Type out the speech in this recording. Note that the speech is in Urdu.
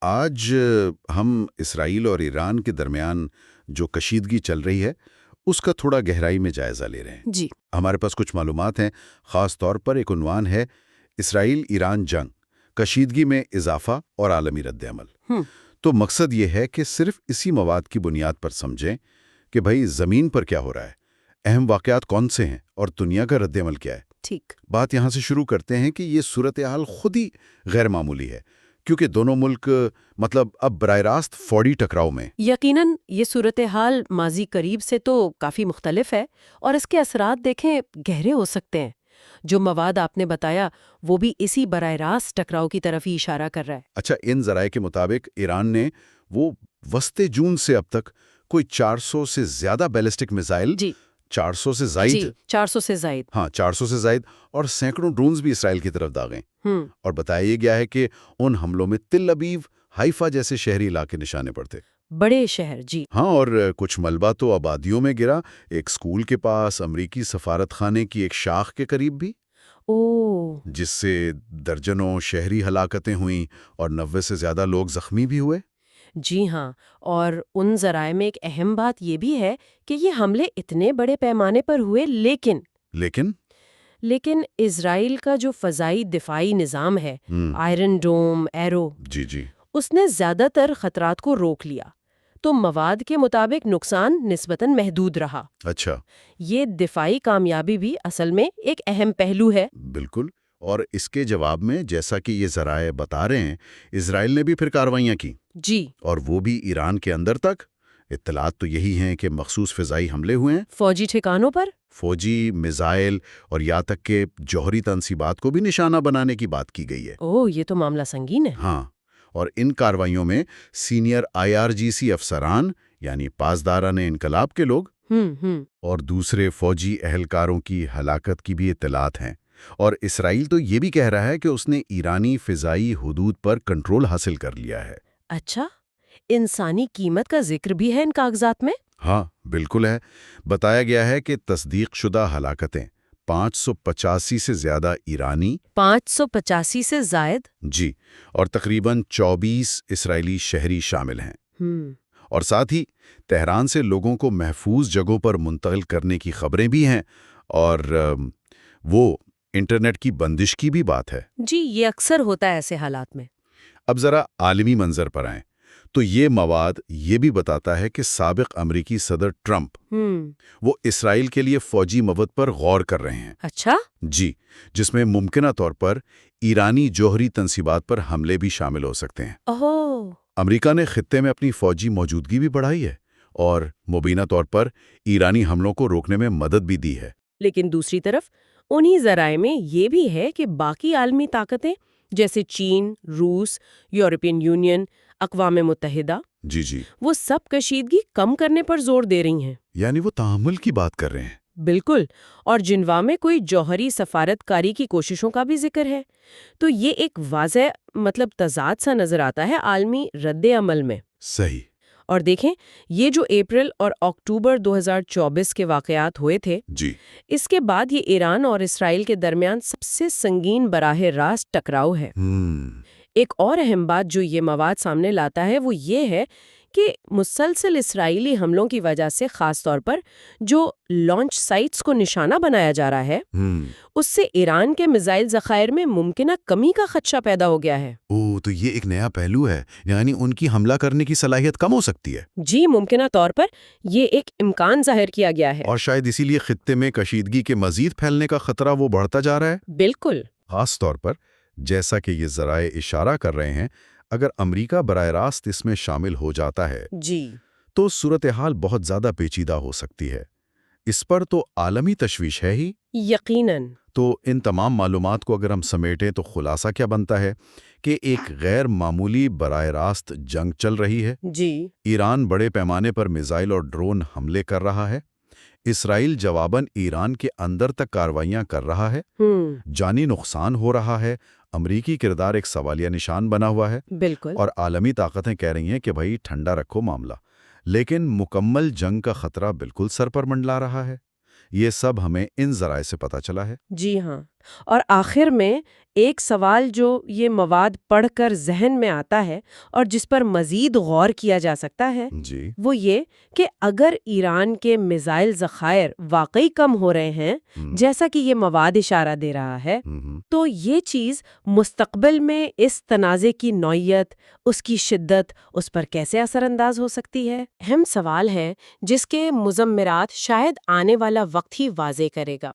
آج ہم اسرائیل اور ایران کے درمیان جو کشیدگی چل رہی ہے اس کا تھوڑا گہرائی میں جائزہ لے رہے ہیں۔ جی ہمارے پاس کچھ معلومات ہیں، خاص طور پر ایک عنوان ہے اسرائیل ایران جنگ، کشیدگی میں اضافہ اور عالمی رد عمل۔ تو مقصد یہ ہے کہ صرف اسی مواد کی بنیاد پر سمجھیں کہ بھئی زمین پر کیا ہو رہا ہے، اہم واقعات کون سے ہیں اور دنیا کا رد عمل کیا ہے۔ ٹھیک بات یہاں سے شروع کرتے ہیں کہ یہ صورتحال خود ہی غیر معمولی ہے، کیونکہ دونوں ملک اب براہ راست فوری ٹکراؤ میں۔ یقیناً یہ صورتحال ماضی قریب سے تو کافی مختلف ہے اور اس کے اثرات دیکھیں گہرے ہو سکتے ہیں۔ جو مواد آپ نے بتایا وہ بھی اسی براہ راست ٹکراؤ کی طرف ہی اشارہ کر رہا ہے۔ اچھا، ان ذرائع کے مطابق ایران نے وہ وسط جون سے اب تک کوئی 400 سے زیادہ بیلسٹک میزائل، جی 400 سے زائد، جی 400 سے زائد، ہاں 400 سے زائد اور سینکڑوں ڈرونز بھی اسرائیل کی طرف داغے، اور بتایا یہ گیا ہے کہ ان حملوں میں تل ابیب، حیفا جیسے شہری علاقے نشانے پڑتے۔ بڑے شہر، جی ہاں، اور کچھ ملبہ تو آبادیوں میں گرا، ایک سکول کے پاس، امریکی سفارت خانے کی ایک شاخ کے قریب بھی، جس سے درجنوں شہری ہلاکتیں ہوئیں اور 90 سے زیادہ لوگ زخمی بھی ہوئے۔ جی ہاں، اور ان ذرائع میں ایک اہم بات یہ بھی ہے کہ یہ حملے اتنے بڑے پیمانے پر ہوئے لیکن اسرائیل کا جو فضائی دفاعی نظام ہے، آئرن ڈوم، ایرو، جی اس نے زیادہ تر خطرات کو روک لیا، تو مواد کے مطابق نقصان نسبتاً محدود رہا۔ اچھا، یہ دفاعی کامیابی بھی اصل میں ایک اہم پہلو ہے۔ بالکل، اور اس کے جواب میں جیسا کہ یہ ذرائع بتا رہے ہیں، اسرائیل نے بھی پھر کارروائیاں کی، جی، اور وہ بھی ایران کے اندر تک۔ اطلاعات تو یہی ہیں کہ مخصوص فضائی حملے ہوئے ہیں، فوجی ٹھکانوں پر، فوجی میزائل اور یہاں تک کہ جوہری تنصیبات کو بھی نشانہ بنانے کی بات کی گئی ہے۔ یہ تو معاملہ سنگین ہے۔ ہاں، اور ان کارروائیوں میں سینئر IRGC افسران یعنی پاسداران انقلاب کے لوگ اور دوسرے فوجی اہلکاروں کی ہلاکت کی بھی اطلاعات ہیں، اور اسرائیل تو یہ بھی کہہ رہا ہے کہ اس نے ایرانی فضائی حدود پر کنٹرول حاصل کر لیا ہے۔ اچھا، انسانی قیمت کا ذکر بھی ہے ان کاغذات میں؟ ہاں بالکل ہے، بتایا گیا ہے کہ تصدیق شدہ ہلاکتیں 585 سے زیادہ ایرانی، 585 سے زائد، جی، اور تقریباً 24 اسرائیلی شہری شامل ہیں۔ اور ساتھ ہی تہران سے لوگوں کو محفوظ جگہوں پر منتقل کرنے کی خبریں بھی ہیں، اور وہ انٹرنیٹ کی بندش کی بھی بات ہے۔ جی، یہ اکثر ہوتا ہے ایسے حالات میں۔ اب ذرا عالمی منظر پر آئیں تو یہ مواد یہ بھی بتاتا ہے کہ سابق امریکی صدر ٹرمپ وہ اسرائیل کے لیے فوجی مدد پر غور کر رہے ہیں۔ اچھا، جی، جس میں ممکنہ طور پر ایرانی جوہری تنصیبات پر حملے بھی شامل ہو سکتے ہیں۔ امریکہ نے خطے میں اپنی فوجی موجودگی بھی بڑھائی ہے اور مبینہ طور پر ایرانی حملوں کو روکنے میں مدد بھی دی ہے۔ لیکن دوسری طرف انہی ذرائع میں یہ بھی ہے کہ باقی عالمی طاقتیں جیسے چین، روس، یورپین یونین، اقوام متحدہ، جی وہ سب کشیدگی کم کرنے پر زور دے رہی ہیں، یعنی وہ تحمل کی بات کر رہے ہیں۔ بالکل، اور جنوا میں کوئی جوہری سفارت کاری کی کوششوں کا بھی ذکر ہے۔ تو یہ ایک واضح تضاد سا نظر آتا ہے عالمی رد عمل میں۔ صحیح۔ اور دیکھیں، یہ جو اپریل اور اکتوبر 2024 کے واقعات ہوئے تھے، جی، اس کے بعد یہ ایران اور اسرائیل کے درمیان سب سے سنگین براہ راست ٹکراؤ ہے۔ ایک اور اہم بات جو یہ مواد سامنے لاتا ہے وہ یہ ہے کہ مسلسل اسرائیلی حملوں کی وجہ سے خاص طور پر جو لانچ سائٹس کو نشانہ بنایا جا رہا ہے، اس سے ایران کے میزائل ذخائر میں ممکنہ کمی کا خدشہ پیدا ہو گیا ہے۔ تو یہ ایک نیا پہلو ہے، یعنی ان کی حملہ کرنے کی صلاحیت کم ہو سکتی ہے۔ جی، ممکنہ طور پر یہ ایک امکان ظاہر کیا گیا ہے، اور شاید اسی لیے خطے میں کشیدگی کے مزید پھیلنے کا خطرہ وہ بڑھتا جا رہا ہے۔ بالکل، خاص طور پر جیسا کہ یہ ذرائع اشارہ کر رہے ہیں، اگر امریکہ براہ راست اس میں شامل ہو جاتا ہے جی، تو صورتحال بہت زیادہ پیچیدہ ہو سکتی ہے۔ اس پر تو عالمی تشویش ہے ہی۔ یقیناً۔ تو ان تمام معلومات کو اگر ہم سمیٹیں تو خلاصہ کیا بنتا ہے کہ ایک غیر معمولی براہ راست جنگ چل رہی ہے۔ جی، ایران بڑے پیمانے پر میزائل اور ڈرون حملے کر رہا ہے، اسرائیل جواباً ایران کے اندر تک کارروائیاں کر رہا ہے، جانی نقصان ہو رہا ہے، امریکی کردار ایک سوالیہ نشان بنا ہوا ہے، بالکل، اور عالمی طاقتیں کہہ رہی ہیں کہ بھائی ٹھنڈا رکھو معاملہ، لیکن مکمل جنگ کا خطرہ بالکل سر پر منڈلا رہا ہے۔ یہ سب ہمیں ان ذرائع سے پتہ چلا ہے۔ جی ہاں، اور آخر میں ایک سوال جو یہ مواد پڑھ کر ذہن میں آتا ہے اور جس پر مزید غور کیا جا سکتا ہے جی وہ یہ کہ اگر ایران کے میزائل ذخائر واقعی کم ہو رہے ہیں جیسا کہ یہ مواد اشارہ دے رہا ہے تو یہ چیز مستقبل میں اس تنازع کی نوعیت، اس کی شدت، اس پر کیسے اثر انداز ہو سکتی ہے؟ اہم سوال ہے جس کے مضمرات شاید آنے والا وقت ہی واضح کرے گا۔